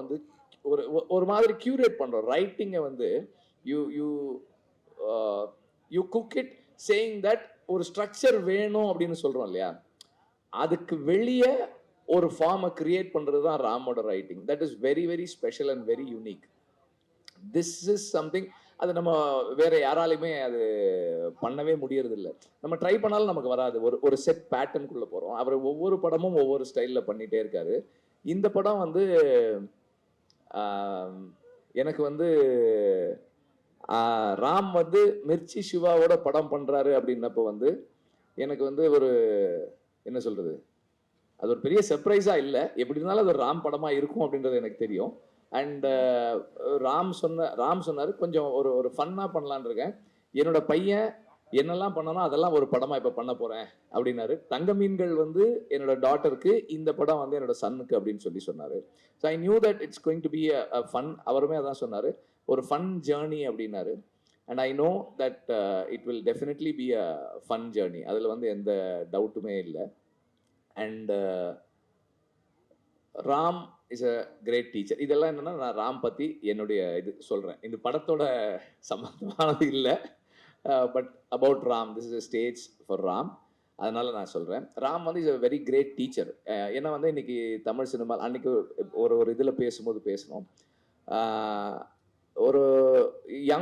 வந்து ஒரு ஒரு மாதிரி கியூரேட் பண்றோம் ரைட்டிங்கை வந்து you you you cook it saying that ஒரு ஸ்ட்ரக்சர் வேணும் அப்படின்னு சொல்றோம் இல்லையா, அதுக்கு வெளியே ஒரு ஃபார்மை கிரியேட் பண்றது தான் ராமோட writing. That is very very special and very unique. This is something அது நம்ம வேற யாராலையுமே அது பண்ணவே முடியறது இல்லை. நம்ம ட்ரை பண்ணாலும் நமக்கு வராது. ஒரு செட் பேட்டர்னுக்குள்ள போறோம். அவர் ஒவ்வொரு படமும் ஒவ்வொரு ஸ்டைல்ல பண்ணிட்டே இருக்காரு. இந்த படம் வந்து எனக்கு வந்து ராம் வந்து மிர்ச்சி சிவாவோட படம் பண்றாரு அப்படின்னப்போ வந்து எனக்கு வந்து ஒரு என்ன சொல்றது, அது ஒரு பெரிய சர்ப்ரைஸா இல்லை. எப்படி இருந்தாலும் அது ஒரு ராம் படமா இருக்கும் அப்படின்றது எனக்கு தெரியும். அண்ட் ராம் சொன்னாரு கொஞ்சம் ஒரு ஒரு ஃபன்னா பண்ணலான் இருக்கேன். என்னோட பையன் என்னெல்லாம் பண்ணனோ அதெல்லாம் ஒரு படமா இப்ப பண்ண போறேன் அப்படின்னாரு. தங்க மீன்கள் வந்து என்னோட டாட்டருக்கு, இந்த படம் வந்து என்னோட சன்னுக்கு அப்படின்னு சொன்னாரு. So I knew that it's going to be a fun. அவருமே அதான் சொன்னாரு, ஒரு ஃபன் ஜேர்னி அப்படின்னாரு. And I know that it will definitely be a fun journey. அதில் வந்து எந்த டவுட்டுமே இல்லை. And Ram is a great teacher. இதெல்லாம் என்னன்னா நான் ராம் பத்தி என்னுடைய இது சொல்றேன். இந்த படத்தோட சம்பந்தமானது இல்லை, but about Ram. This is a stage for Ram. அதனால நான் சொல்றேன், ராம் வந்து is a very great teacher. ஏன்னா வந்து இன்னைக்கு தமிழ் சினிமா அன்னைக்கு ஒரு இதில் பேசும்போது பேசணும், ஒரு யங்